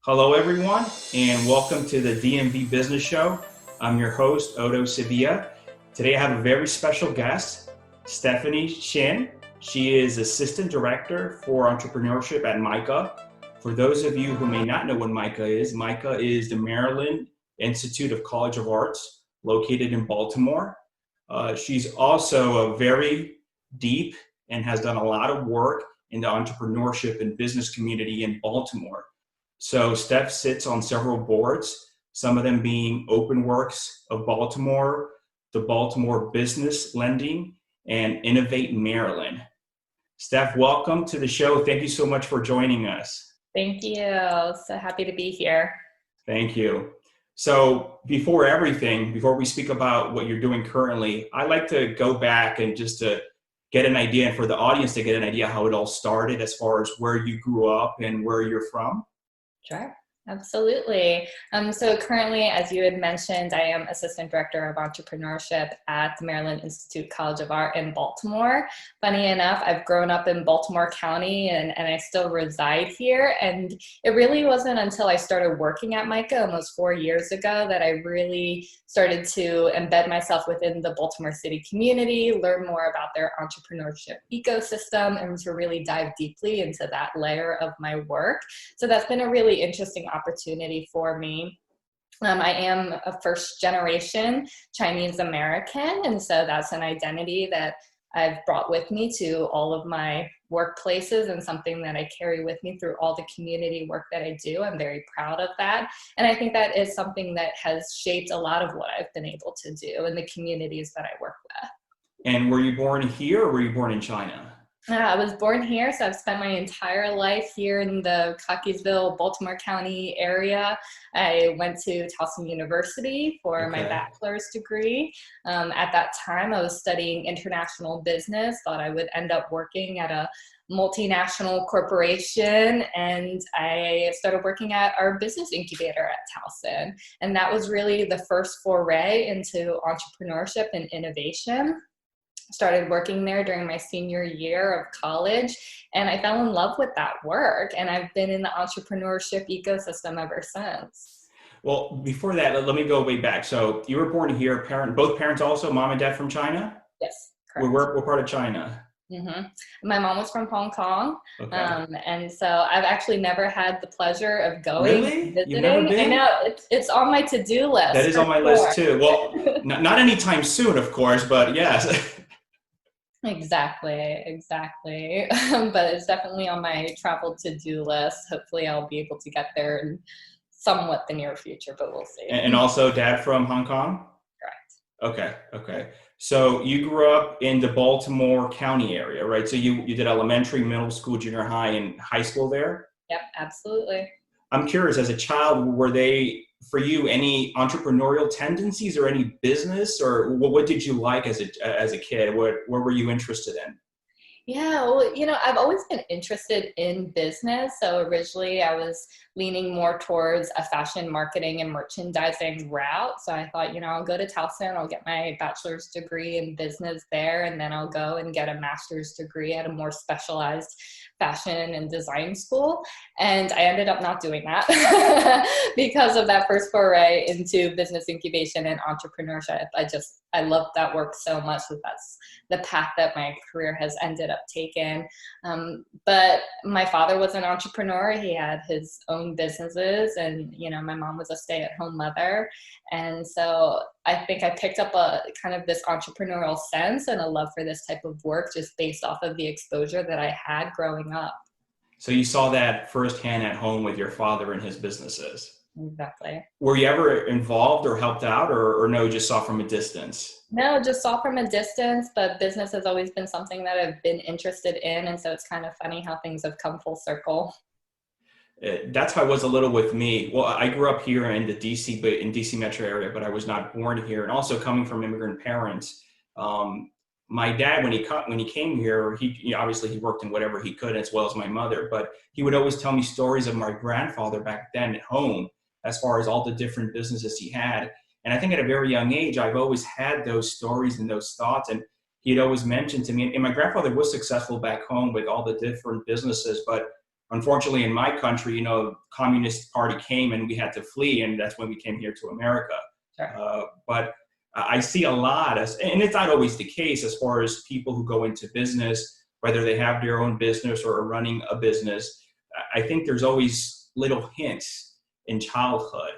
Hello, everyone, and welcome to the DMV Business Show. I'm your host, Otto Sevilla. Today, I have a very special guest, Stephanie Shin. She is Assistant Director for Entrepreneurship at MICA. For those of you who may not know what MICA is the Maryland Institute of College of Arts located in Baltimore. She's also a very deep and has done a lot of work in the entrepreneurship and business community in Baltimore. So Steph sits on several boards, some of them being Openworks of Baltimore, the Baltimore Business Lending, and Innovate Maryland. Steph, welcome to the show. Thank you so much for joining us. Thank you. So happy to be here. Thank you. So before we speak about what you're doing currently, I like to go back and just to get an idea, and for the audience to get an idea how it all started as far as where you grew up and where you're from. Sure, absolutely. So currently, as you had mentioned, I am Assistant Director of Entrepreneurship at the Maryland Institute College of Art in Baltimore. Funny enough, I've grown up in Baltimore County and I still reside here. And it really wasn't until I started working at MICA almost 4 years ago that I really started to embed myself within the Baltimore City community, learn more about their entrepreneurship ecosystem, and to really dive deeply into that layer of my work. So that's been a really interesting opportunity for me. I am a first generation Chinese American, and so that's an identity that I've brought with me to all of my workplaces and something that I carry with me through all the community work that I do. I'm very proud of that. And I think that is something that has shaped a lot of what I've been able to do in the communities that I work with. And were you born here or were you born in China? I was born here, so I've spent my entire life here in the Cockeysville, Baltimore County area. I went to Towson University for my bachelor's degree. At that time, I was studying international business, thought I would end up working at a multinational corporation, and I started working at our business incubator at Towson. And that was really the first foray into entrepreneurship and innovation. Started working there during my senior year of college, and I fell in love with that work, and I've been in the entrepreneurship ecosystem ever since. Well, before that, let me go way back. So you were born here, both parents also, mom and dad from China? Yes, correct. What part of China? Mm-hmm. My mom was from Hong Kong, and so I've actually never had the pleasure of going Really? visiting. You've never been? I know, it's on my to-do list. That is on my list too. Well, not anytime soon, of course, but yes. Exactly. But it's definitely on my travel to-do list. Hopefully I'll be able to get there in somewhat the near future, but we'll see. And also dad from Hong Kong? Correct. Okay. So you grew up in the Baltimore County area, right? So you did elementary, middle school, junior high, and high school there? Yep, absolutely. I'm curious, as a child, were they, for you, any entrepreneurial tendencies or any business, or what did you like as a kid? What were you interested in? Yeah, well, I've always been interested in business. So originally I was leaning more towards a fashion marketing and merchandising route. So I thought, I'll go to Towson, I'll get my bachelor's degree in business there, and then I'll go and get a master's degree at a more specialized fashion and design school. And I ended up not doing that because of that first foray into business incubation and entrepreneurship. I loved that work so much that that's the path that my career has ended up taking. But my father was an entrepreneur. He had his own businesses, and my mom was a stay-at-home mother. And so I think I picked up a kind of this entrepreneurial sense and a love for this type of work just based off of the exposure that I had growing up. So you saw that firsthand at home with your father and his businesses. Exactly. Were you ever involved or helped out, or no, just saw from a distance? No, just saw from a distance, but business has always been something that I've been interested in. And so it's kind of funny how things have come full circle. That's how it was a little with me. Well, I grew up here in the DC metro area, but I was not born here. And also coming from immigrant parents, my dad, when he came here, he obviously he worked in whatever he could, as well as my mother. But he would always tell me stories of my grandfather back then at home, as far as all the different businesses he had. And I think at a very young age, I've always had those stories and those thoughts. And he'd always mentioned to me, and my grandfather was successful back home with all the different businesses, but unfortunately, in my country, Communist Party came and we had to flee, and that's when we came here to America. Sure. But I see a lot, and it's not always the case as far as people who go into business, whether they have their own business or are running a business. I think there's always little hints in childhood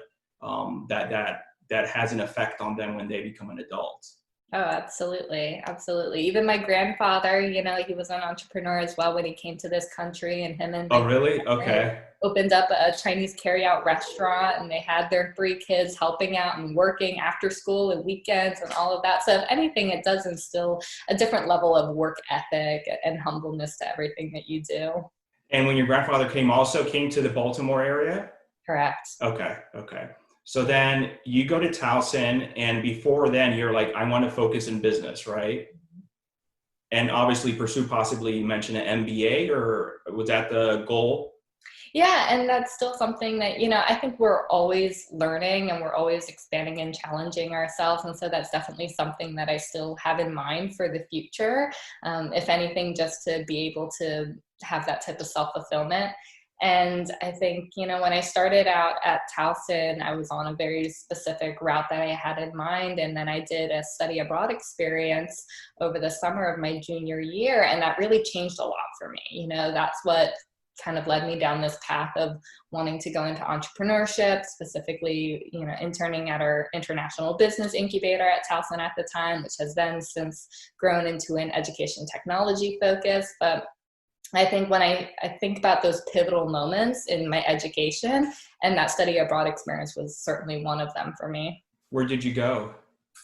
that has an effect on them when they become an adult. Oh, absolutely. Absolutely. Even my grandfather, he was an entrepreneur as well when he came to this country, and him and Oh, really? Okay. opened up a Chinese carryout restaurant, and they had their 3 kids helping out and working after school and weekends and all of that. So if anything, it does instill a different level of work ethic and humbleness to everything that you do. And when your grandfather came to the Baltimore area? Correct. Okay. So then you go to Towson, and before then you're like, I want to focus in business, right? And obviously pursue possibly, you mentioned an MBA, or was that the goal? Yeah, and that's still something that, I think we're always learning and we're always expanding and challenging ourselves. And so that's definitely something that I still have in mind for the future. If anything, just to be able to have that type of self-fulfillment. And I think, when I started out at Towson, I was on a very specific route that I had in mind. And then I did a study abroad experience over the summer of my junior year. And that really changed a lot for me. That's what kind of led me down this path of wanting to go into entrepreneurship, specifically, interning at our international business incubator at Towson at the time, which has then since grown into an education technology focus. But I think when I think about those pivotal moments in my education, and that study abroad experience was certainly one of them for me. Where did you go?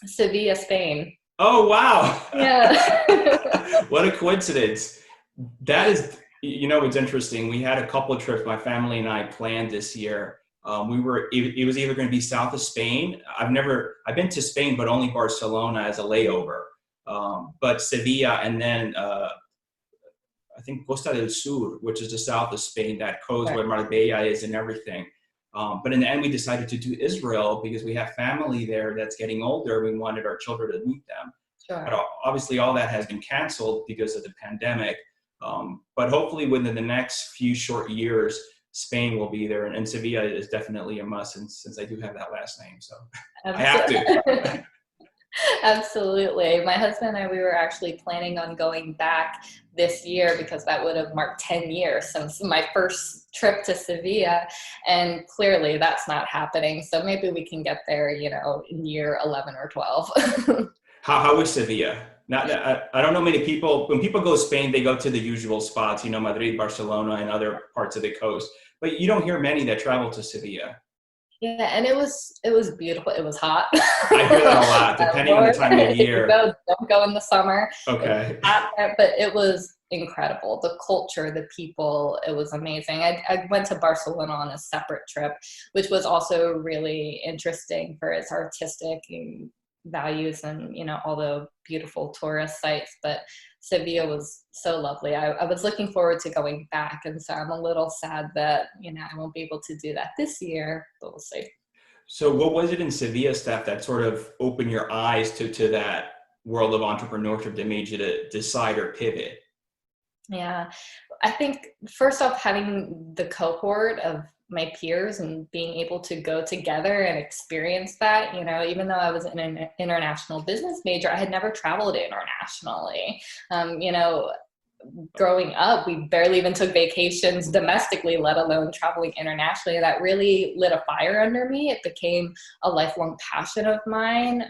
Sevilla, Spain. Oh, wow. Yeah. What a coincidence. That is, it's interesting. We had a couple of trips, my family and I planned this year. It was either going to be south of Spain. I've been to Spain, but only Barcelona as a layover. But Sevilla, and then I think Costa del Sur, which is the south of Spain, that coast where Marbella is and everything. But in the end, we decided to do Israel because we have family there that's getting older. We wanted our children to meet them. Sure. But obviously all that has been canceled because of the pandemic. But hopefully within the next few short years, Spain will be there. And Sevilla is definitely a must since I do have that last name. So I have to. Absolutely. My husband and I, we were actually planning on going back this year because that would have marked 10 years since my first trip to Sevilla. And clearly that's not happening. So maybe we can get there, in year 11 or 12. How is Sevilla? I don't know many people. When people go to Spain, they go to the usual spots, Madrid, Barcelona, and other parts of the coast. But you don't hear many that travel to Sevilla. Yeah, and it was beautiful. It was hot. I hear that a lot, depending on the time of year. Don't go in the summer. Okay. But it was incredible. The culture, the people, it was amazing. I went to Barcelona on a separate trip, which was also really interesting for its artistic values and, all the beautiful tourist sites. But Sevilla was so lovely. I was looking forward to going back. And so I'm a little sad that, I won't be able to do that this year, but we'll see. So what was it in Sevilla, Steph, that sort of opened your eyes to that world of entrepreneurship that made you to decide or pivot? Yeah, I think first off, having the cohort of my peers and being able to go together and experience that, even though I was an international business major, I had never traveled internationally. Growing up, we barely even took vacations domestically, let alone traveling internationally. That really lit a fire under me. It became a lifelong passion of mine.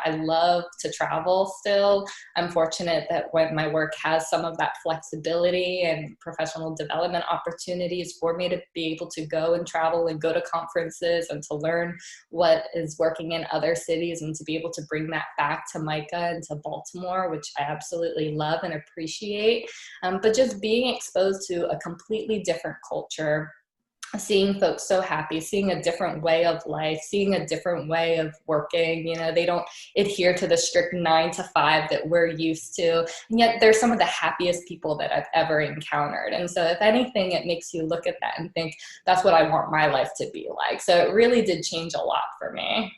I love to travel still. I'm fortunate that when my work has some of that flexibility and professional development opportunities for me to be able to go and travel and go to conferences and to learn what is working in other cities and to be able to bring that back to MICA and to Baltimore, which I absolutely love and appreciate. But just being exposed to a completely different culture, seeing folks so happy, seeing a different way of life, seeing a different way of working. They don't adhere to the strict 9 to 5 that we're used to. And yet they're some of the happiest people that I've ever encountered. And so if anything, it makes you look at that and think, that's what I want my life to be like. So it really did change a lot for me.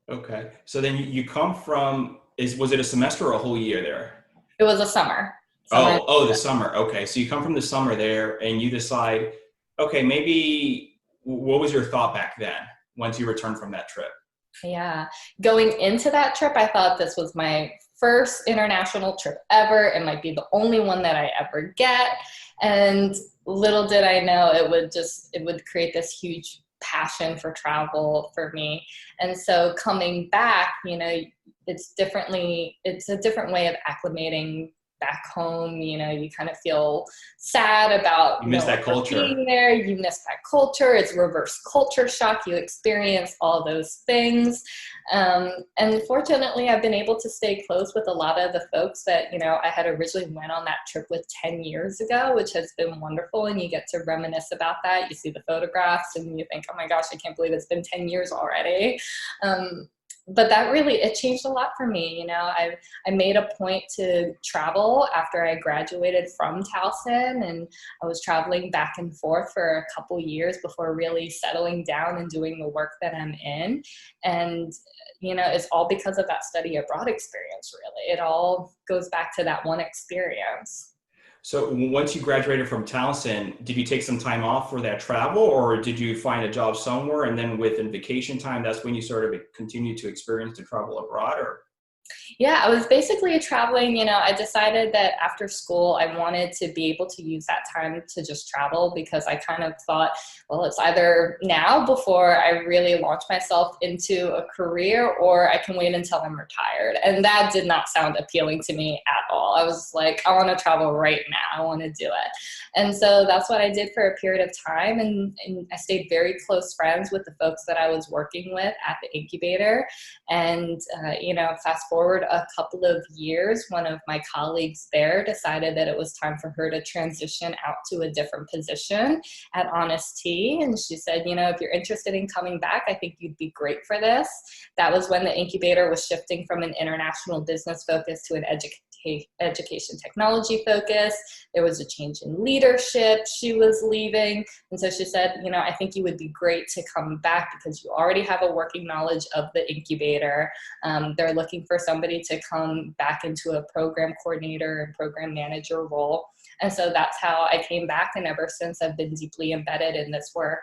Okay. So then you come from, was it a semester or a whole year there? It was a summer. Summer. The summer. Okay. So you come from the summer there and you decide, okay, maybe what was your thought back then once you returned from that trip? Yeah. Going into that trip, I thought this was my first international trip ever. It might be the only one that I ever get. And little did I know it would create this huge passion for travel for me. And so coming back, it's a different way of acclimating back home. You kind of feel sad about You miss that culture. being there. You miss that culture. It's reverse culture shock. You experience all those things. And fortunately, I've been able to stay close with a lot of the folks that, I had originally went on that trip with 10 years ago, which has been wonderful. And you get to reminisce about that. You see the photographs and you think, oh my gosh, I can't believe it's been 10 years already. But it changed a lot for me. I made a point to travel after I graduated from Towson, and I was traveling back and forth for a couple years before really settling down and doing the work that I'm in. And, it's all because of that study abroad experience, really. It all goes back to that one experience. So once you graduated from Towson, did you take some time off for that travel, or did you find a job somewhere and then within vacation time, that's when you sort of continued to experience to travel abroad? Or Yeah, I was basically traveling. I decided that after school, I wanted to be able to use that time to just travel, because I kind of thought, well, it's either now before I really launch myself into a career, or I can wait until I'm retired. And that did not sound appealing to me at all. I was like, I want to travel right now. I want to do it. And so that's what I did for a period of time. And I stayed very close friends with the folks that I was working with at the incubator. And, fast forward a couple of years, one of my colleagues there decided that it was time for her to transition out to a different position at Honest Tea. And she said, if you're interested in coming back, I think you'd be great for this. That was when the incubator was shifting from an international business focus to an education technology focus. There was a change in leadership. She was leaving. And so she said, I think you would be great to come back because you already have a working knowledge of the incubator. They're looking for somebody to come back into a program coordinator and program manager role. And so that's how I came back. And ever since, I've been deeply embedded in this work.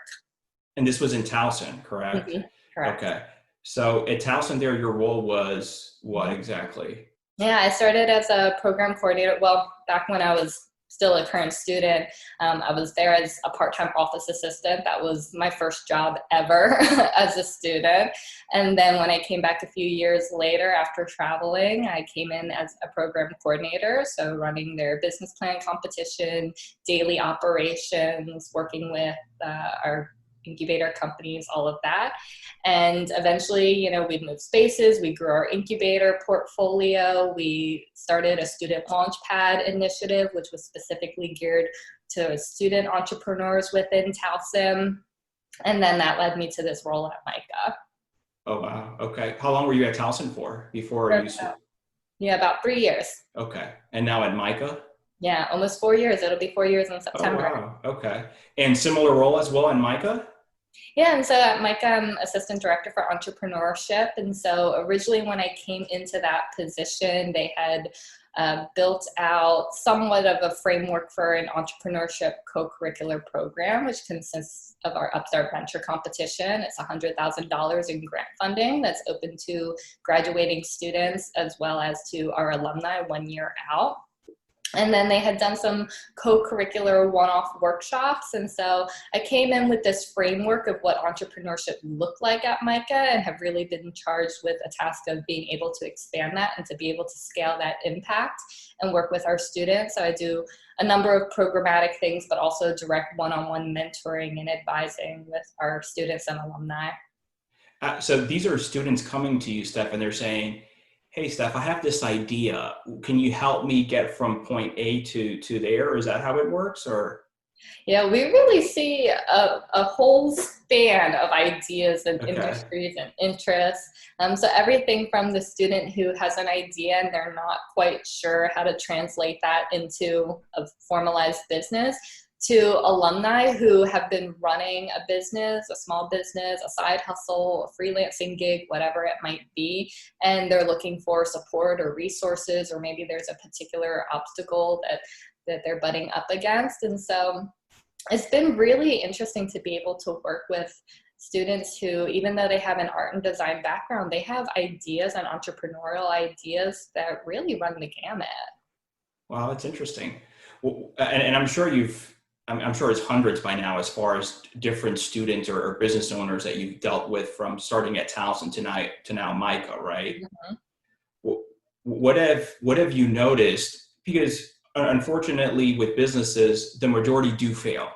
and this was in Towson, correct? Mm-hmm. Correct. Okay. So at Towson there, your role was what exactly? Yeah, I started as a program coordinator. Well, back when I was still a current student, I was there as a part-time office assistant. That was my first job ever as a student. And then when I came back a few years later after traveling, I came in as a program coordinator. So running their business plan competition, daily operations, working with our incubator companies, all of that. And eventually, we moved spaces, we grew our incubator portfolio, we started a student launchpad initiative, which was specifically geared to student entrepreneurs within Towson. And then that led me to this role at MICA. Oh, wow. Okay. How long were you at Towson for before you? Yeah, about 3 years. Okay. And now at MICA? Yeah, almost 4 years. It'll be 4 years in September. Oh, wow. Okay. And similar role as well in MICA? Yeah, and so at MICA, I'm assistant director for entrepreneurship. And so originally when I came into that position, they had built out somewhat of a framework for an entrepreneurship co-curricular program, which consists of our Upstart Venture competition. It's $100,000 in grant funding that's open to graduating students as well as to our alumni 1 year out. And then they had done some co-curricular one-off workshops. And so I came in with this framework of what entrepreneurship looked like at MICA and have really been charged with a task of being able to expand that and to be able to scale that impact and work with our students. So I do a number of programmatic things, but also direct one-on-one mentoring and advising with our students and alumni. So these are students coming to you, Steph, and they're saying, hey, Steph, I have this idea. Can you help me get from point A to there? Is that how it works? Or? Yeah, we really see a whole span of ideas and industries and interests. So everything from the student who has an idea and they're not quite sure how to translate that into a formalized business, to alumni who have been running a business, a small business, a side hustle, a freelancing gig, whatever it might be, and they're looking for support or resources, or maybe there's a particular obstacle that they're butting up against. And so it's been really interesting to be able to work with students who, even though they have an art and design background, they have ideas and entrepreneurial ideas that really run the gamut. Wow, that's interesting. Well, and I'm sure I'm sure it's hundreds by now as far as different students or business owners that you've dealt with from starting at Towson to now MICA, right? Mm-hmm. What have you noticed? Because unfortunately with businesses, the majority do fail.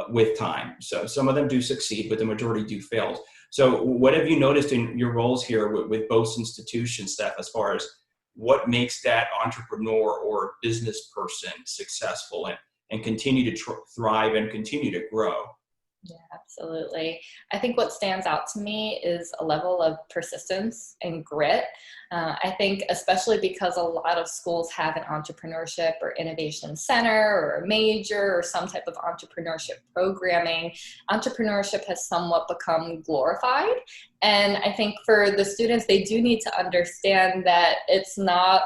With time. So some of them do succeed, but the majority do fail. So what have you noticed in your roles here with both institutions, Steph, as far as what makes that entrepreneur or business person successful and continue to thrive and continue to grow? Yeah, absolutely. I think what stands out to me is a level of persistence and grit. I think especially because a lot of schools have an entrepreneurship or innovation center or a major or some type of entrepreneurship programming, entrepreneurship has somewhat become glorified. And I think for the students, they do need to understand that it's not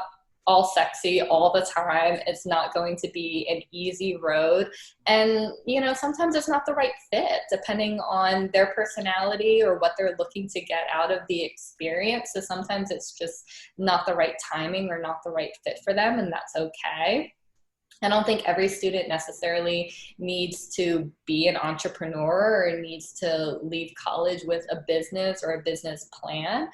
all sexy all the time. It's not going to be an easy road. And, sometimes it's not the right fit depending on their personality or what they're looking to get out of the experience. So sometimes it's just not the right timing or not the right fit for them, and that's okay. I don't think every student necessarily needs to be an entrepreneur or needs to leave college with a business or a business plan.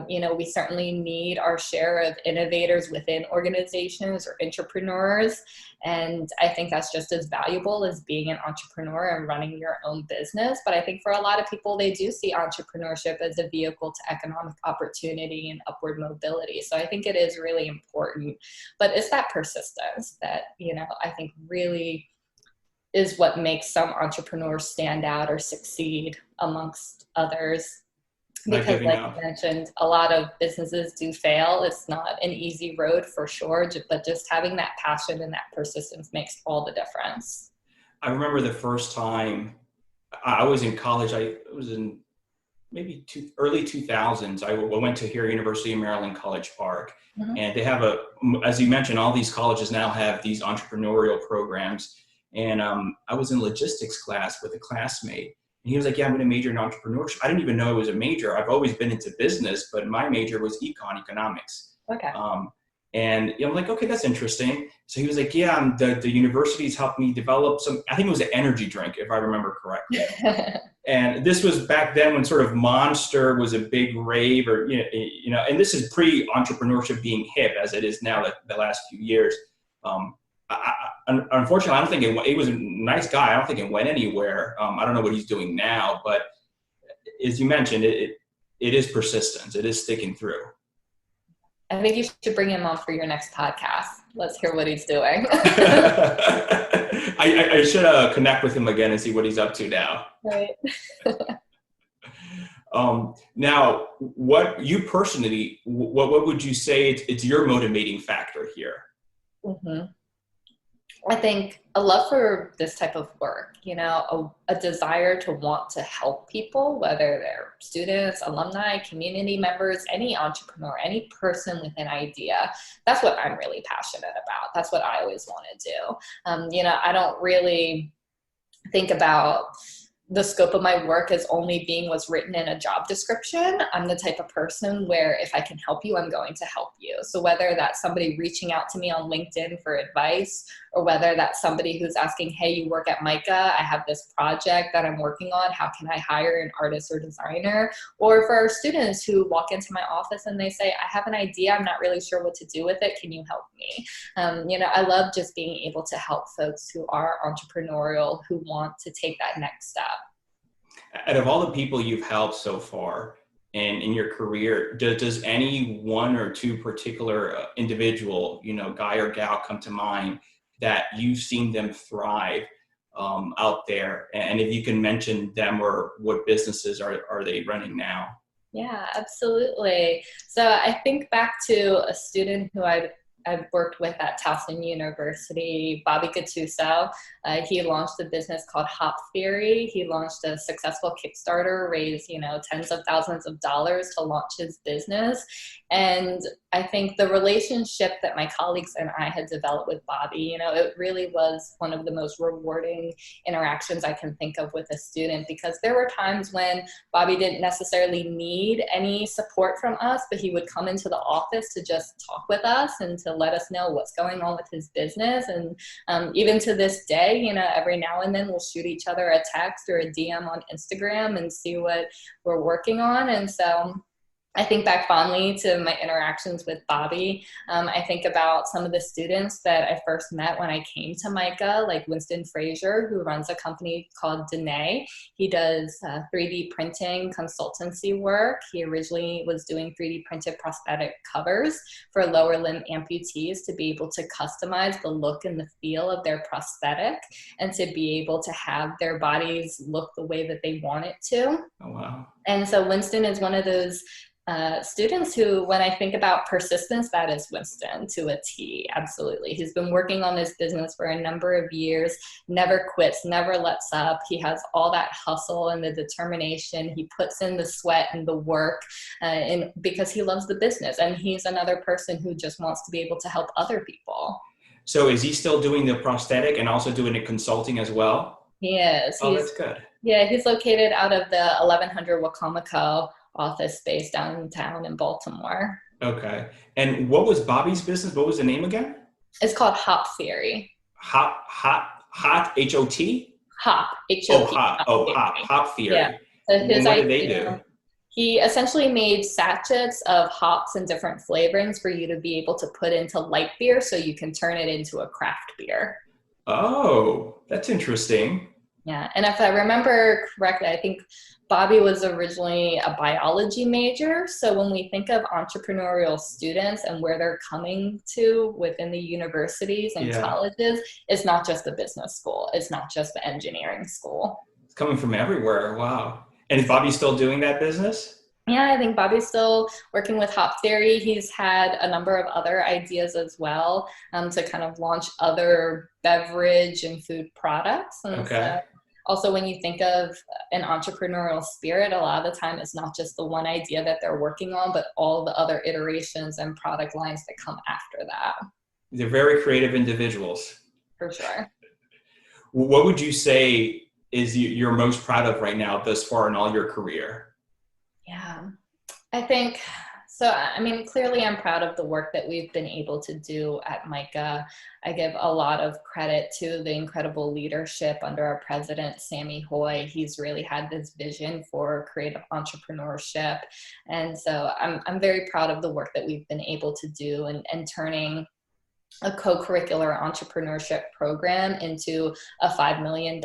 We certainly need our share of innovators within organizations or entrepreneurs. And I think that's just as valuable as being an entrepreneur and running your own business. But I think for a lot of people, they do see entrepreneurship as a vehicle to economic opportunity and upward mobility. So I think it is really important. But it's that persistence that, I think really is what makes some entrepreneurs stand out or succeed amongst others. Because like you mentioned, a lot of businesses do fail. It's not an easy road for sure, but just having that passion and that persistence makes all the difference. I remember the first time I was in college, I was in maybe early 2000s. I went to here, University of Maryland, College Park. Mm-hmm. And they have as you mentioned, all these colleges now have these entrepreneurial programs. And I was in logistics class with a classmate. And he was like, yeah, I'm going to major in entrepreneurship. I didn't even know it was a major. I've always been into business, but my major was economics. Okay. And I'm like, okay, that's interesting. So he was like, yeah, the university's helped me develop I think it was an energy drink, if I remember correctly. And this was back then when sort of Monster was a big rave, or, and this is pre-entrepreneurship being hip as it is now the last few years. Unfortunately, I don't think it was a nice guy. I don't think it went anywhere. I don't know what he's doing now, but as you mentioned, it is persistence. It is sticking through. I think you should bring him on for your next podcast. Let's hear what he's doing. I should connect with him again and see what he's up to now. Right. Now, what you personally, what would you say it's your motivating factor here? Mm-hmm. I think a love for this type of work, a desire to want to help people, whether they're students, alumni, community members, any entrepreneur, any person with an idea. That's what I'm really passionate about. That's what I always want to do. I don't really think about the scope of my work as only being what's written in a job description. I'm the type of person where if I can help you, I'm going to help you. So whether that's somebody reaching out to me on LinkedIn for advice, or whether that's somebody who's asking, hey, you work at MICA, I have this project that I'm working on, how can I hire an artist or designer? Or for our students who walk into my office and they say, I have an idea, I'm not really sure what to do with it, can you help me? I love just being able to help folks who are entrepreneurial, who want to take that next step. Out of all the people you've helped so far in your career, does any one or two particular individual, guy or gal come to mind that you've seen them thrive out there? And if you can mention them or what businesses are they running now? Yeah, absolutely. So I think back to a student who I I've worked with at Towson University, Bobby Gattuso. He launched a business called Hop Theory. He launched a successful Kickstarter, raised, tens of thousands of dollars to launch his business. And I think the relationship that my colleagues and I had developed with Bobby, it really was one of the most rewarding interactions I can think of with a student, because there were times when Bobby didn't necessarily need any support from us, but he would come into the office to just talk with us and to let us know what's going on with his business. And even to this day, every now and then we'll shoot each other a text or a DM on Instagram and see what we're working on. And so I think back fondly to my interactions with Bobby. I think about some of the students that I first met when I came to MICA, like Winston Frazier, who runs a company called Dene. He does 3D printing consultancy work. He originally was doing 3D printed prosthetic covers for lower limb amputees to be able to customize the look and the feel of their prosthetic and to be able to have their bodies look the way that they want it to. Oh, wow. And so Winston is one of those students who, when I think about persistence, that is Winston to a T. Absolutely. He's been working on this business for a number of years, never quits, never lets up. He has all that hustle and the determination. He puts in the sweat and the work because he loves the business. And he's another person who just wants to be able to help other people. So is he still doing the prosthetic and also doing the consulting as well? He is. Oh, that's good. Yeah, he's located out of the 1100 Wacomico office space downtown in Baltimore. Okay. And what was Bobby's business? What was the name again? It's called Hop Theory. Hot, H-O-T? Hop, H-O-P. Oh, Hop Theory. Yeah. So his what idea, did they do? He essentially made sachets of hops and different flavorings for you to be able to put into light beer so you can turn it into a craft beer. Oh, that's interesting. Yeah, and if I remember correctly, I think Bobby was originally a biology major. So when we think of entrepreneurial students and where they're coming to within the universities and colleges, it's not just the business school. It's not just the engineering school. It's coming from everywhere. Wow. And is Bobby still doing that business? Yeah, I think Bobby's still working with Hop Theory. He's had a number of other ideas as well to kind of launch other beverage and food products. And okay. Also, when you think of an entrepreneurial spirit, a lot of the time it's not just the one idea that they're working on, but all the other iterations and product lines that come after that. They're very creative individuals. For sure. What would you say is you're most proud of right now thus far in all your career? Yeah, I think, so I mean, clearly I'm proud of the work that we've been able to do at MICA. I give a lot of credit to the incredible leadership under our president, Sammy Hoy. He's really had this vision for creative entrepreneurship. And so I'm very proud of the work that we've been able to do and turning a co-curricular entrepreneurship program into a $5 million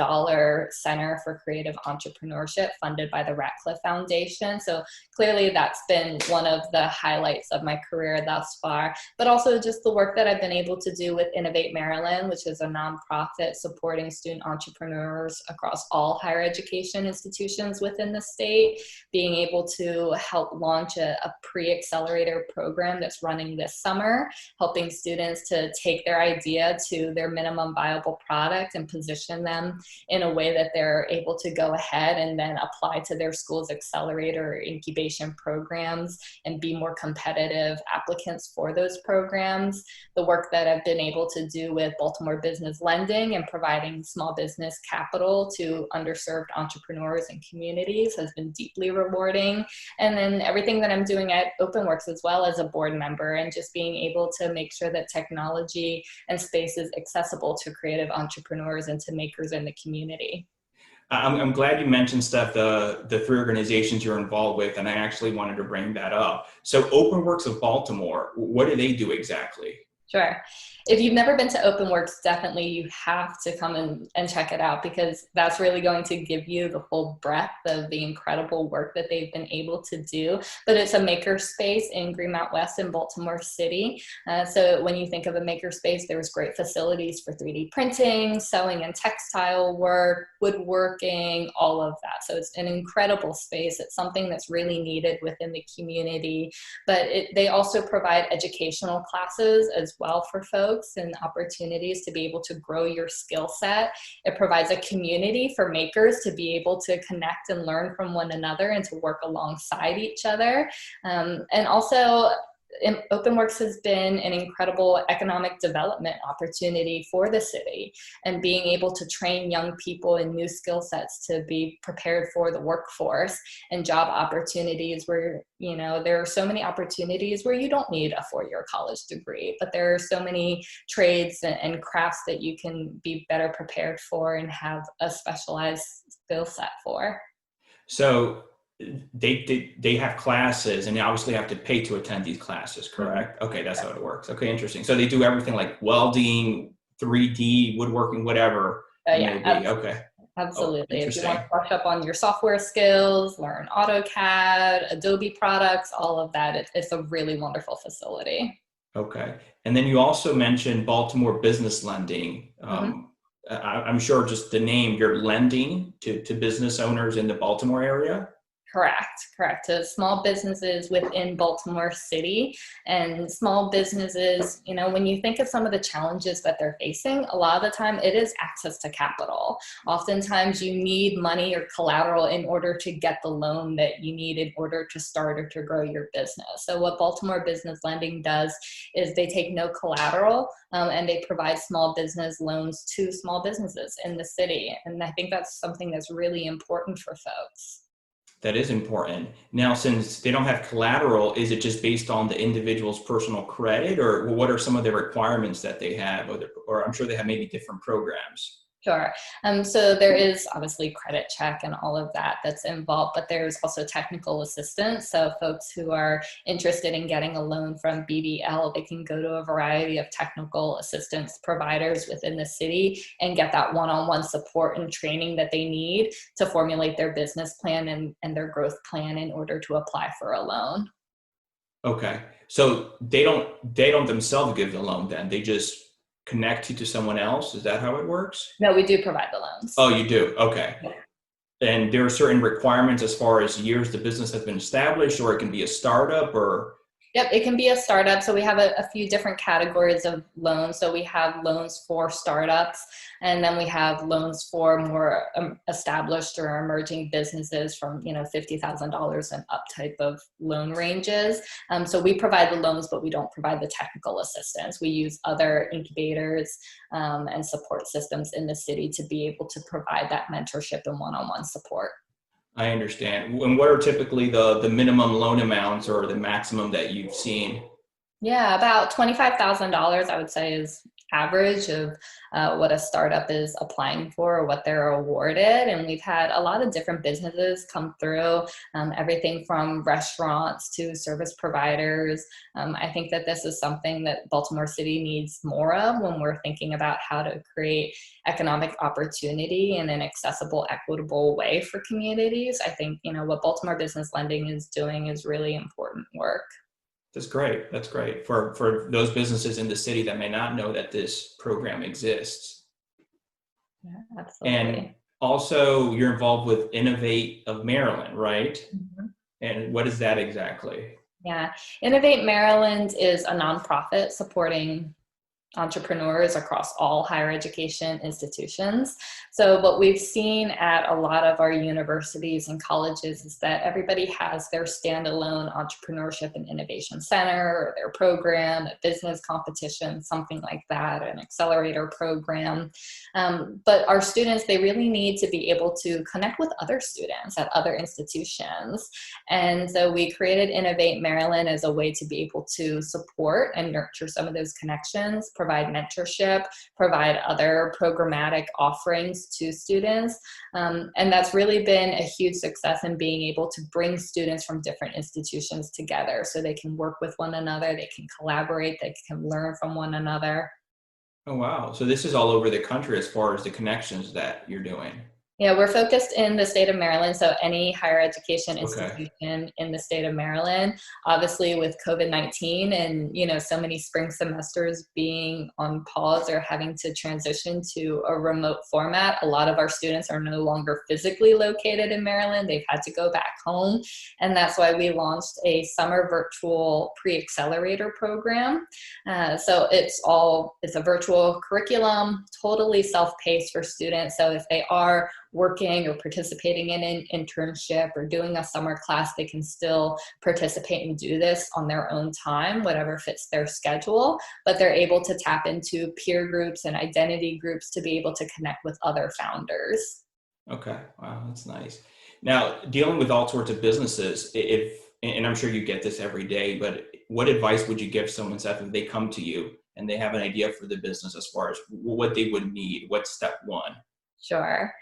Center for Creative Entrepreneurship funded by the Ratcliffe Foundation. So clearly that's been one of the highlights of my career thus far, but also just the work that I've been able to do with Innovate Maryland, which is a nonprofit supporting student entrepreneurs across all higher education institutions within the state, being able to help launch a pre-accelerator program that's running this summer, helping students to take their idea to their minimum viable product and position them in a way that they're able to go ahead and then apply to their school's accelerator or incubation programs and be more competitive applicants for those programs. The work that I've been able to do with Baltimore Business Lending and providing small business capital to underserved entrepreneurs and communities has been deeply rewarding. And then everything that I'm doing at Openworks as well as a board member, and just being able to make sure that technology and space is accessible to creative entrepreneurs and to makers in the community. I'm glad you mentioned, Steph, the three organizations you're involved with, and I actually wanted to bring that up. So Openworks of Baltimore, what do they do exactly? Sure. If you've never been to Openworks, definitely you have to come and check it out, because that's really going to give you the full breadth of the incredible work that they've been able to do. But it's a maker space in Greenmount West in Baltimore City. So when you think of a maker space, there's great facilities for 3D printing, sewing and textile work, woodworking, all of that. So it's an incredible space. It's something that's really needed within the community. But they also provide educational classes as well for folks, and opportunities to be able to grow your skill set. It provides a community for makers to be able to connect and learn from one another and to work alongside each other. And also, Openworks has been an incredible economic development opportunity for the city, and being able to train young people in new skill sets to be prepared for the workforce and job opportunities where, you know, there are so many opportunities where you don't need a 4-year college degree, but there are so many trades and crafts that you can be better prepared for and have a specialized skill set for. So they have classes, and they obviously have to pay to attend these classes, correct? Okay, that's how it works. Okay, interesting. So they do everything like welding, 3D, woodworking, whatever it may be. Okay. Absolutely. Oh, if you want to brush up on your software skills, learn AutoCAD, Adobe products, all of that, it's a really wonderful facility. Okay. And then you also mentioned Baltimore business lending. I'm sure just the name, you're lending to business owners in the Baltimore area? Correct. To small businesses within Baltimore City. And small businesses, you know, when you think of some of the challenges that they're facing, a lot of the time it is access to capital. Oftentimes you need money or collateral in order to get the loan that you need in order to start or to grow your business. So what Baltimore Business Lending does is they take no collateral, and they provide small business loans to small businesses in the city. And I think that's something that's really important for folks. That is important. Now, since they don't have collateral, is it just based on the individual's personal credit, or what are some of the requirements that they have? Or I'm sure they have maybe different programs. Sure. So there is obviously credit check and all of that that's involved, but there's also technical assistance. So folks who are interested in getting a loan from BBL, they can go to a variety of technical assistance providers within the city and get that one-on-one support and training that they need to formulate their business plan and their growth plan in order to apply for a loan. Okay. So they don't themselves give the loan then. They just connect you to someone else? Is that how it works? No, we do provide the loans. Oh, you do? Okay. Yeah. And there are certain requirements as far as years the business has been established, or it can be a startup, or? Yep, it can be a startup. So we have a few different categories of loans. So we have loans for startups, and then we have loans for more established or emerging businesses from, you know, $50,000 and up type of loan ranges. So we provide the loans, but we don't provide the technical assistance. We use other incubators and support systems in the city to be able to provide that mentorship and one-on-one support. I understand. And what are typically the minimum loan amounts or the maximum that you've seen? Yeah, about $25,000 I would say is average of what a startup is applying for or what they're awarded. And we've had a lot of different businesses come through, everything from restaurants to service providers. I think that this is something that Baltimore City needs more of when we're thinking about how to create economic opportunity in an accessible, equitable way for communities. I think, you know, what Baltimore Business Lending is doing is really important work. That's great. That's great for those businesses in the city that may not know that this program exists. Yeah, absolutely. And also, you're involved with Innovate of Maryland, right? Mm-hmm. And what is that exactly? Yeah, Innovate Maryland is a nonprofit supporting entrepreneurs across all higher education institutions. So what we've seen at a lot of our universities and colleges is that everybody has their standalone entrepreneurship and innovation center, or their program, a business competition, something like that, an accelerator program. But our students, they really need to be able to connect with other students at other institutions. And so we created Innovate Maryland as a way to be able to support and nurture some of those connections, provide mentorship, provide other programmatic offerings to students. And that's really been a huge success in being able to bring students from different institutions together so they can work with one another, they can collaborate, they can learn from one another. Oh, wow. So this is all over the country as far as the connections that you're doing. Yeah, we're focused in the state of Maryland, so any higher education Okay. institution in the state of Maryland. Obviously, with COVID-19 and so many spring semesters being on pause or having to transition to a remote format, a lot of our students are no longer physically located in Maryland. They've had to go back home, and that's why we launched a summer virtual pre-accelerator program. So it's a virtual curriculum, totally self-paced for students. So if they are working or participating in an internship or doing a summer class, they can still participate and do this on their own time, whatever fits their schedule, but they're able to tap into peer groups and identity groups to be able to connect with other founders. Okay. Wow, that's nice. Now, dealing with all sorts of businesses, and I'm sure you get this every day, but what advice would you give someone, Seth, if they come to you and they have an idea for the business as far as what they would need? What's step one? Sure.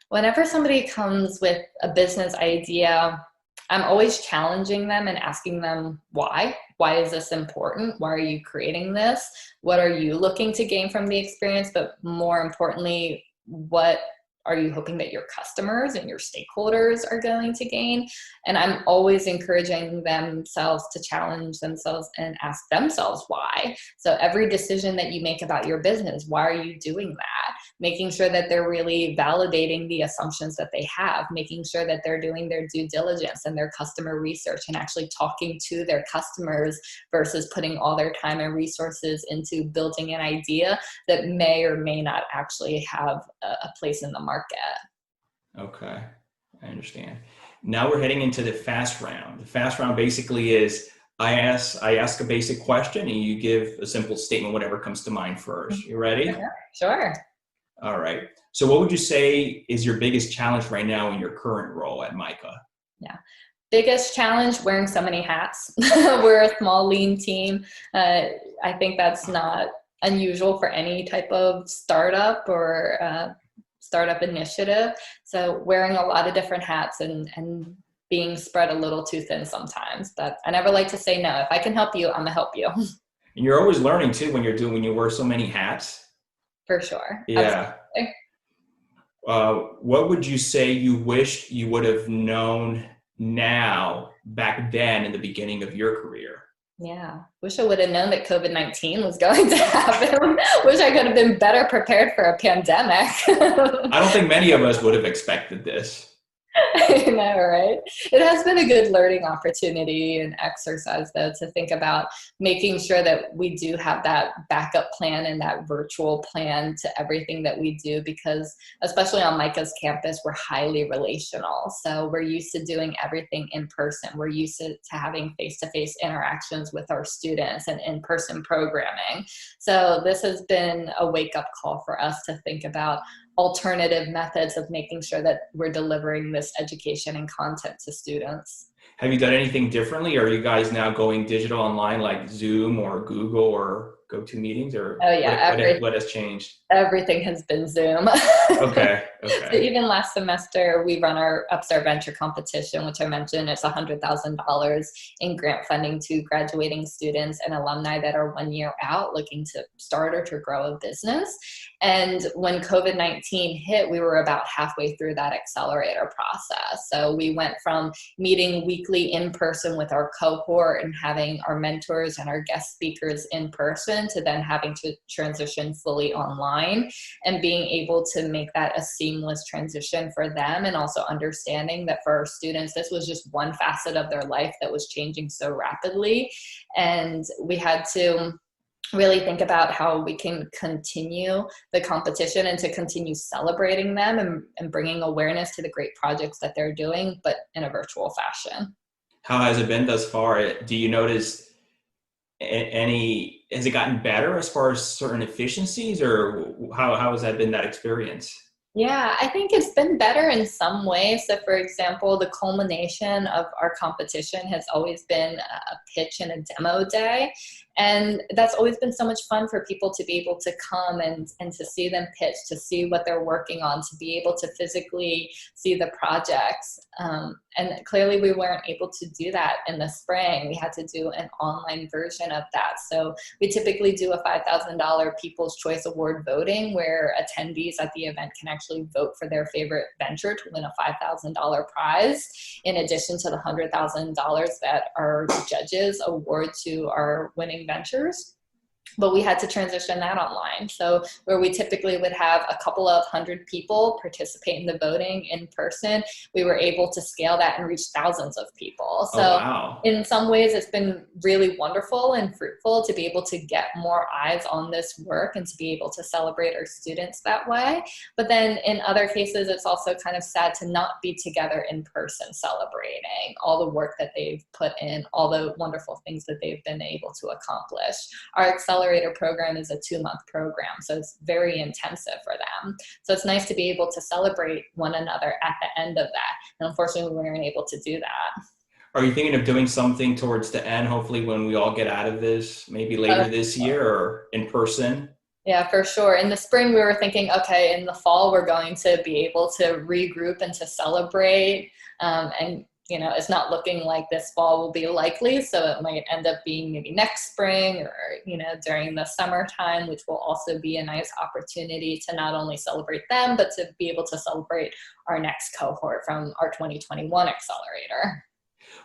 Whenever somebody comes with a business idea, I'm always challenging them and asking them why. Why is this important? Why are you creating this? What are you looking to gain from the experience? But more importantly, what are you hoping that your customers and your stakeholders are going to gain? And I'm always encouraging themselves to challenge themselves and ask themselves why. So every decision that you make about your business, why are you doing that? Making sure that they're really validating the assumptions that they have, making sure that they're doing their due diligence and their customer research and actually talking to their customers versus putting all their time and resources into building an idea that may or may not actually have a place in the market. Okay, I understand. Now we're heading into the fast round. The fast round basically is I ask a basic question and you give a simple statement, whatever comes to mind first. You ready? Sure. All right. So what would you say is your biggest challenge right now in your current role at MICA? Yeah. Biggest challenge, wearing so many hats. We're a small, lean team. I think that's not unusual for any type of startup or startup initiative. So wearing a lot of different hats and being spread a little too thin sometimes. But I never like to say no. If I can help you, I'm gonna help you. And you're always learning too when you wear so many hats. For sure. Yeah. Absolutely. What would you say you wish you would have known now back then in the beginning of your career? Yeah. Wish I would have known that COVID-19 was going to happen. Wish I could have been better prepared for a pandemic. I don't think many of us would have expected this. I know, right? It has been a good learning opportunity and exercise, though, to think about making sure that we do have that backup plan and that virtual plan to everything that we do, because especially on MICA's campus, we're highly relational. So we're used to doing everything in person. We're used to having face-to-face interactions with our students and in-person programming. So this has been a wake-up call for us to think about alternative methods of making sure that we're delivering this education and content to students. Have you done anything differently? Are you guys now going digital online like Zoom or Google or GoToMeetings, or Oh yeah, what has changed? everything has been Zoom. Okay, So okay. even last semester, we run our Upstart Venture competition, which I mentioned. It's $100,000 in grant funding to graduating students and alumni that are 1 year out looking to start or to grow a business. And when COVID-19 hit, we were about halfway through that accelerator process. So we went from meeting weekly in person with our cohort and having our mentors and our guest speakers in person to then having to transition fully online and being able to make that a seamless transition for them, and also understanding that for our students, this was just one facet of their life that was changing so rapidly. And we had to really think about how we can continue the competition and to continue celebrating them and bringing awareness to the great projects that they're doing, but in a virtual fashion. How has it been thus far? Do you notice has it gotten better as far as certain efficiencies, or how has that been, that experience? Yeah, I think it's been better in some ways. So for example, the culmination of our competition has always been a pitch and a demo day. And that's always been so much fun for people to be able to come and to see them pitch, to see what they're working on, to be able to physically see the projects. And clearly we weren't able to do that in the spring. We had to do an online version of that. So we typically do a $5,000 People's Choice Award voting, where attendees at the event can actually vote for their favorite venture to win a $5,000 prize, in addition to the $100,000 that our judges award to our winning ventures. But we had to transition that online. So where we typically would have a couple of hundred people participate in the voting in person, we were able to scale that and reach thousands of people. So wow. In some ways, it's been really wonderful and fruitful to be able to get more eyes on this work and to be able to celebrate our students that way. But then in other cases, it's also kind of sad to not be together in person celebrating all the work that they've put in, all the wonderful things that they've been able to accomplish. Our accelerator program is a 2-month program, so it's very intensive for them. So it's nice to be able to celebrate one another at the end of that. And unfortunately, we weren't able to do that. Are you thinking of doing something towards the end, hopefully when we all get out of this, maybe later this year or in person? Yeah, for sure. In the spring, we were thinking, okay, in the fall, we're going to be able to regroup and to celebrate. And it's not looking like this fall will be likely. So it might end up being maybe next spring or, during the summertime, which will also be a nice opportunity to not only celebrate them, but to be able to celebrate our next cohort from our 2021 accelerator.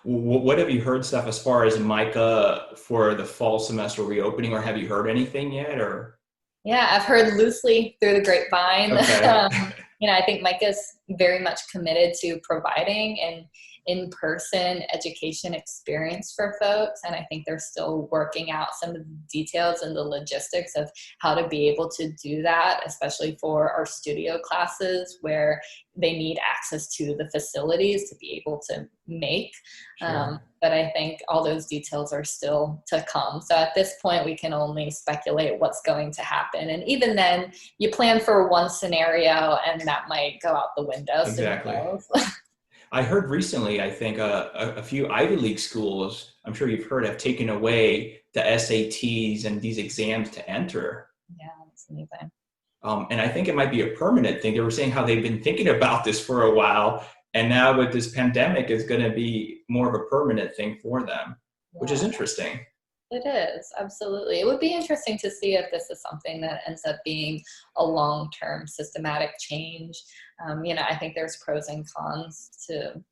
What have you heard, Steph, as far as MICA for the fall semester reopening, or have you heard anything yet? Or yeah, I've heard loosely through the grapevine. Okay. I think MICA is very much committed to providing an in-person education experience for folks. And I think they're still working out some of the details and the logistics of how to be able to do that, especially for our studio classes where they need access to the facilities to be able to make. Sure. But I think all those details are still to come. So at this point, we can only speculate what's going to happen. And even then, you plan for one scenario and that might go out the window. Exactly. I heard recently, I think a few Ivy League schools, I'm sure you've heard, have taken away the SATs and these exams to enter. Yeah, that's amazing. And I think it might be a permanent thing. They were saying how they've been thinking about this for a while, and now with this pandemic, it's going to be more of a permanent thing for them, which is interesting. It is, absolutely. It would be interesting to see if this is something that ends up being a long-term systematic change. I think there's pros and cons to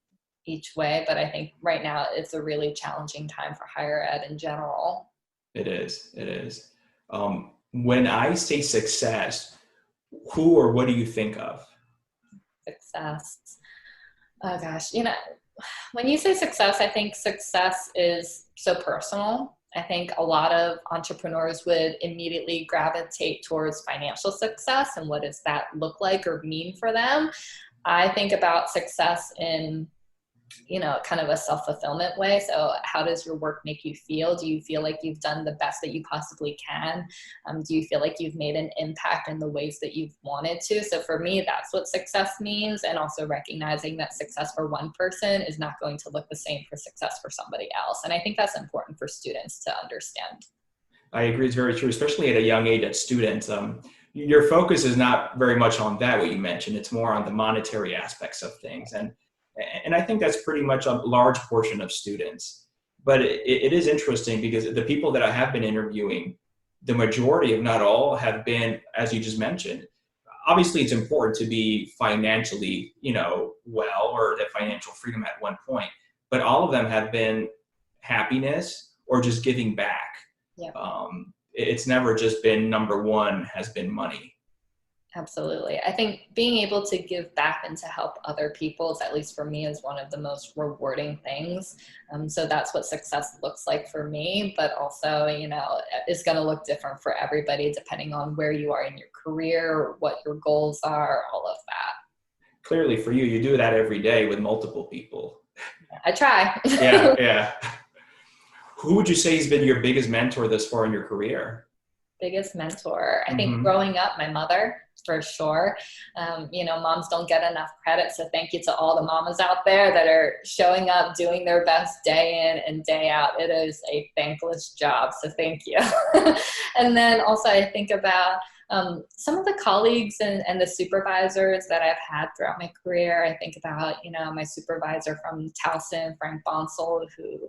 each way, but I think right now it's a really challenging time for higher ed in general. It is. When I say success, who or what do you think of? Success. Oh gosh, when you say success, I think success is so personal. I think a lot of entrepreneurs would immediately gravitate towards financial success and what does that look like or mean for them. I think about success in, kind of a self-fulfillment way. So how does your work make you feel? Do you feel like you've done the best that you possibly can? Do you feel like you've made an impact in the ways that you've wanted to? So for me, that's what success means. And also recognizing that success for one person is not going to look the same for success for somebody else. And I think that's important for students to understand. I agree. It's very true, especially at a young age as students. Your focus is not very much on that, what you mentioned. It's more on the monetary aspects of things. And I think that's pretty much a large portion of students. But it is interesting because the people that I have been interviewing, the majority, if not all, have been, as you just mentioned, obviously it's important to be financially, well, or the financial freedom at one point, but all of them have been happiness or just giving back. Yeah. It's never just been number one has been money. Absolutely. I think being able to give back and to help other people, at least for me, is one of the most rewarding things. So that's what success looks like for me, but also, it's going to look different for everybody depending on where you are in your career, what your goals are, all of that. Clearly for you, you do that every day with multiple people. I try. Yeah. Who would you say has been your biggest mentor thus far in your career? Biggest mentor? I think growing up, my mother, for sure. Moms don't get enough credit. So thank you to all the mamas out there that are showing up, doing their best day in and day out. It is a thankless job. So thank you. And then also I think about Some of the colleagues and the supervisors that I've had throughout my career, I think about, my supervisor from Towson, Frank Bonsall, who,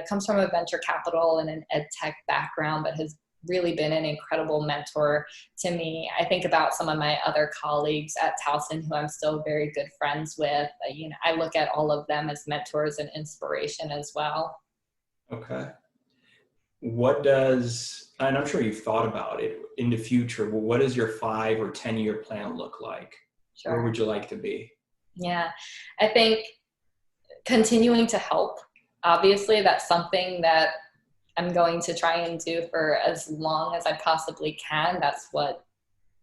comes from a venture capital and an ed tech background, but has really been an incredible mentor to me. I think about some of my other colleagues at Towson who I'm still very good friends with. I look at all of them as mentors and inspiration as well. Okay. And I'm sure you've thought about it in the future, well, what does your 5 or 10-year plan look like? Sure. Where would you like to be? Yeah, I think continuing to help, obviously that's something that I'm going to try and do for as long as I possibly can. That's what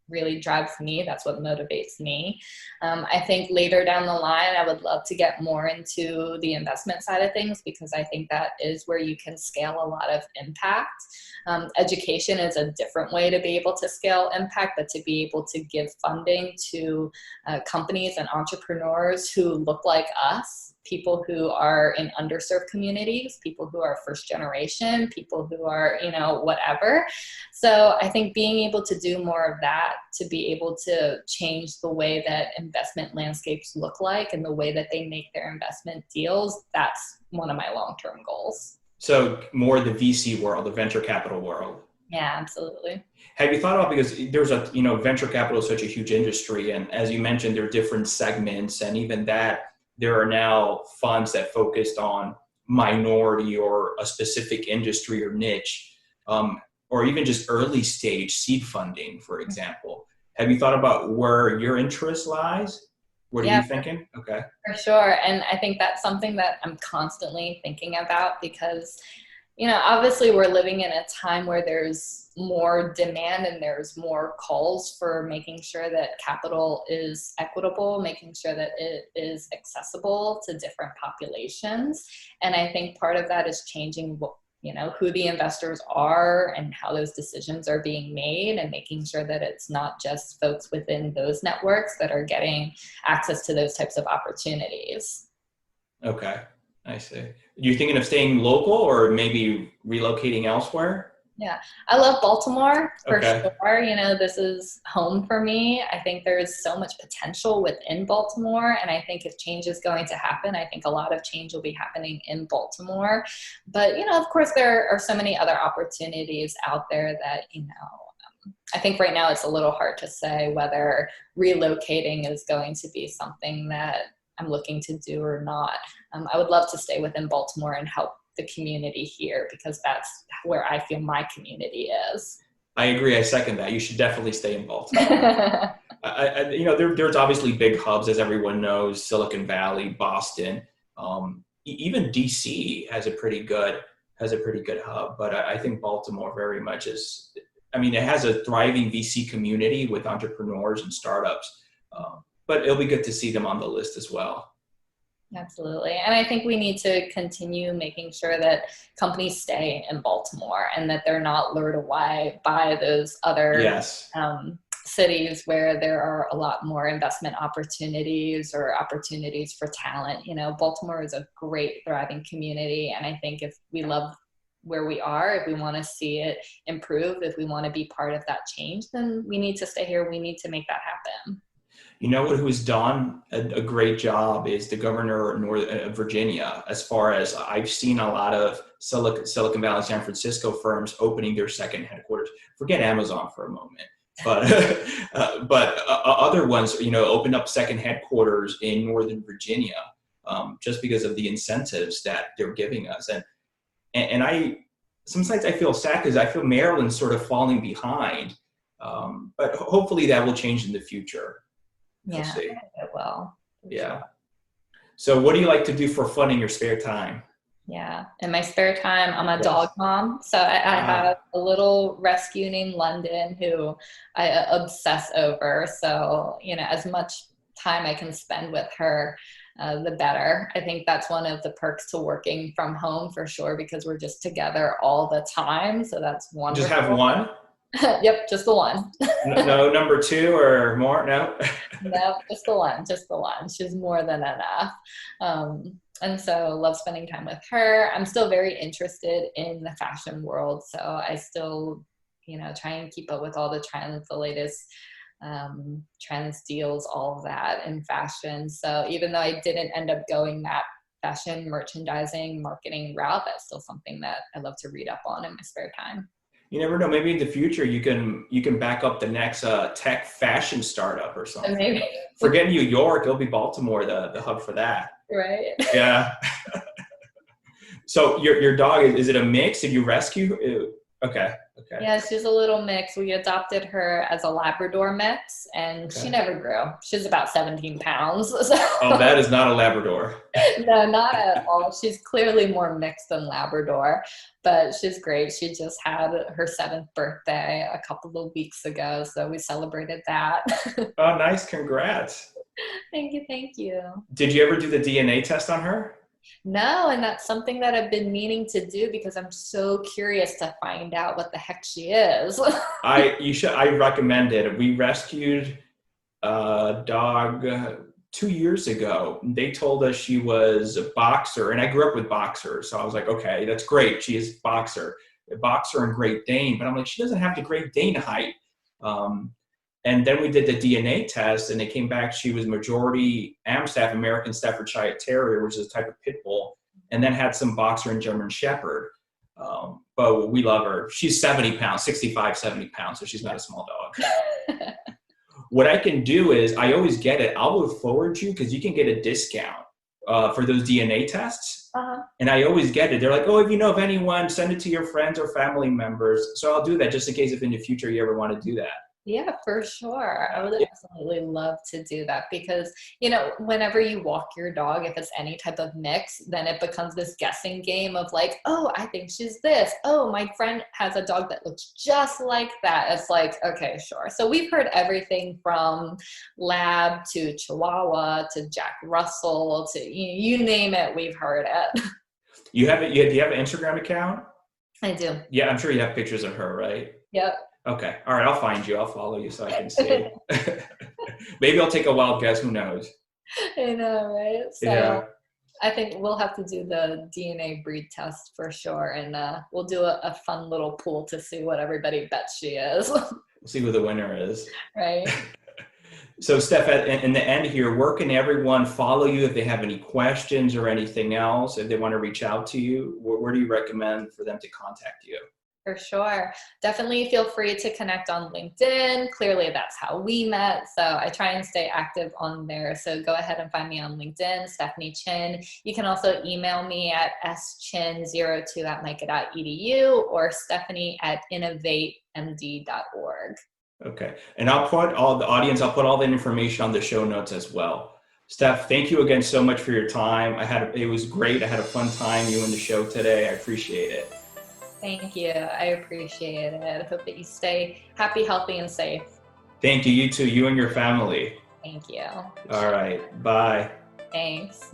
really drives me. That's what motivates me. I think later down the line, I would love to get more into the investment side of things, because I think that is where you can scale a lot of impact. Education is a different way to be able to scale impact, but to be able to give funding to companies and entrepreneurs who look like us, people who are in underserved communities, people who are first generation, people who are, whatever. So I think being able to do more of that, to be able to change the way that investment landscapes look like and the way that they make their investment deals, that's one of my long-term goals. So more the VC world, the venture capital world. Yeah, absolutely. Have you thought about, because there's venture capital is such a huge industry, and as you mentioned, there are different segments, and even that, there are now funds that focused on minority or a specific industry or niche, or even just early stage seed funding, for example. Have you thought about where your interest lies? What are you thinking? Okay. For sure. And I think that's something that I'm constantly thinking about, because obviously we're living in a time where there's more demand and there's more calls for making sure that capital is equitable, making sure that it is accessible to different populations. And I think part of that is changing who the investors are and how those decisions are being made, and making sure that it's not just folks within those networks that are getting access to those types of opportunities. Okay. I see. You're thinking of staying local or maybe relocating elsewhere? Yeah, I love Baltimore for Okay. sure. This is home for me. I think there's so much potential within Baltimore. And I think if change is going to happen, I think a lot of change will be happening in Baltimore. But, of course, there are so many other opportunities out there that, I think right now it's a little hard to say whether relocating is going to be something that I'm looking to do or not. I would love to stay within Baltimore and help the community here, because that's where I feel my community is. I agree. I second that. You should definitely stay in Baltimore. There's obviously big hubs, as everyone knows, Silicon Valley, Boston, even DC has a pretty good hub. But I think Baltimore very much is. It has a thriving VC community with entrepreneurs and startups. But it'll be good to see them on the list as well. Absolutely. And I think we need to continue making sure that companies stay in Baltimore and that they're not lured away by those other cities where there are a lot more investment opportunities or opportunities for talent. Baltimore is a great, thriving community. And I think if we love where we are, if we want to see it improve, if we want to be part of that change, then we need to stay here. We need to make that happen. Who's done a great job is the governor of Virginia. As far as I've seen a lot of Silicon Valley, San Francisco firms opening their second headquarters. Forget Amazon for a moment, but other ones, opened up second headquarters in Northern Virginia, just because of the incentives that they're giving us. And I sometimes I feel sad because I feel Maryland's sort of falling behind, but hopefully that will change in the future. Yeah, it will. Yeah. Sure. So what do you like to do for fun in your spare time? Yeah, in my spare time, I'm a dog mom. So I have a little rescue named London who I obsess over. So, as much time I can spend with her, the better. I think that's one of the perks to working from home for sure, because we're just together all the time. So that's wonderful. Just have one? Yep, just the one. No number two or more? No? No, just the one. She's more than enough. And so love spending time with her. I'm still very interested in the fashion world. So I still try and keep up with all the trends, the latest trends, deals, all of that in fashion. So even though I didn't end up going that fashion merchandising marketing route, that's still something that I love to read up on in my spare time. You never know. Maybe in the future you can back up the next tech fashion startup or something. Maybe. Forget New York, it'll be Baltimore, the hub for that. Right. Yeah. So your dog, is it a mix? Did you rescue? Okay. Yeah, she's a little mix. We adopted her as a Labrador mix, and she never grew. She's about 17 pounds. So. Oh, that is not a Labrador. No, not at all. She's clearly more mixed than Labrador, but she's great. She just had her 7th birthday a couple of weeks ago, so we celebrated that. Oh, nice. Congrats. Thank you. Did you ever do the DNA test on her? No, and that's something that I've been meaning to do because I'm so curious to find out what the heck she is. I recommend it. We rescued a dog 2 years ago. They told us she was a boxer, and I grew up with boxers, so I was like, okay, that's great. She is a boxer and Great Dane, but I'm like, she doesn't have the Great Dane height. And then we did the DNA test, and it came back she was majority Amstaff, American Staffordshire Terrier, which is a type of pit bull, and then had some boxer and German Shepherd. But we love her. She's 70 pounds, 65, 70 pounds, so she's not a small dog. What I can do is, I always get it. I'll forward you because you can get a discount for those DNA tests. And I always get it. They're like, oh, if you know of anyone, send it to your friends or family members. So I'll do that just in case if in the future you ever want to do that. Yeah, for sure. I would absolutely love to do that because, whenever you walk your dog, if it's any type of mix, then it becomes this guessing game of like, oh, I think she's this. Oh, my friend has a dog that looks just like that. It's like, okay, sure. So we've heard everything from Lab to Chihuahua to Jack Russell to you name it, we've heard it. Do you have an Instagram account? I do. Yeah, I'm sure you have pictures of her, right? Yep. Okay. All right. I'll find you. I'll follow you so I can see. Maybe I'll take a wild guess. Who knows? I know, right? So yeah. I think we'll have to do the DNA breed test for sure. And we'll do a fun little pool to see what everybody bets she is. We'll see who the winner is. Right. So Steph, in the end here, where can everyone follow you if they have any questions or anything else? If they want to reach out to you, where do you recommend for them to contact you? For sure. Definitely feel free to connect on LinkedIn. Clearly, that's how we met. So I try and stay active on there. So go ahead and find me on LinkedIn, Stephanie Chin. You can also email me at schin02@mica.edu or stephanie@innovatemd.org. Okay. And I'll put all the information on the show notes as well. Steph, thank you again so much for your time. It was great. I had a fun time you and the show today. I appreciate it. Thank you. I appreciate it. I hope that you stay happy, healthy, and safe. Thank you. You too. You and your family. Thank you. All right. Bye. Thanks.